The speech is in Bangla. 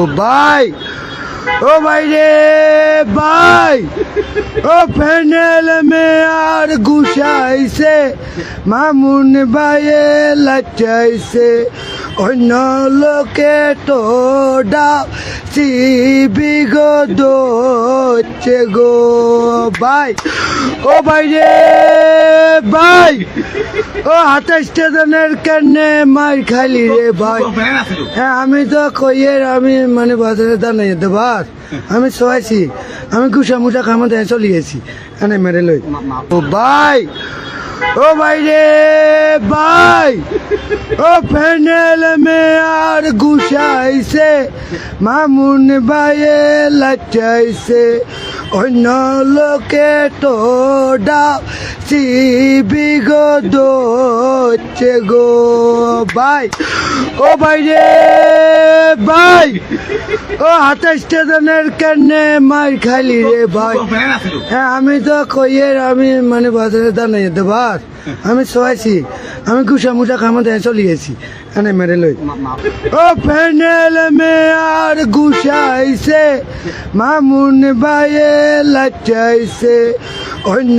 ও ভাই, ও ভাই রে ভাই, ও প্যানেল মে আর গুছাইছে, মামুন ভাইয়ে লাচাইছে, অন্য লোকে তো সিবিগো দোচ্ছে গো ভাই। ও ভাই রে ভাই, ও 28টা জনের কেনে মার খালি রে ভাই। হ্যাঁ আমি তো কইয়ের আমি মানে বাজারে দাঁড়াই দেবার আমি শোয়াইছি, আমি গুসা মুসা খামা দেয় চলে গেছি এনে মেরে লই। ও ভাই, ও ভাই রে ভাই, ও প্যানেল মে আর গুছাইছে, মামুন ভাইয়ে লাচাইছে, অন্য লোকে তো সিবিগো দোচ্ছে গো ভাই। ও ভাই রে ভাই, ও 28টা জনের কেনে মার খালি রে ভাই। হ্যাঁ আমি তো কইয়ের আমি মানে বাজারে দাঁড়াই দেবার আমি শোয়াইছি, আমি গুসা মুসা খামা দেয় চলে গেছি এনে মেরে লই। ও প্যানেল মে আর গুছাইছে, মামুন ভাইয়ে লাচাইছে, অন্য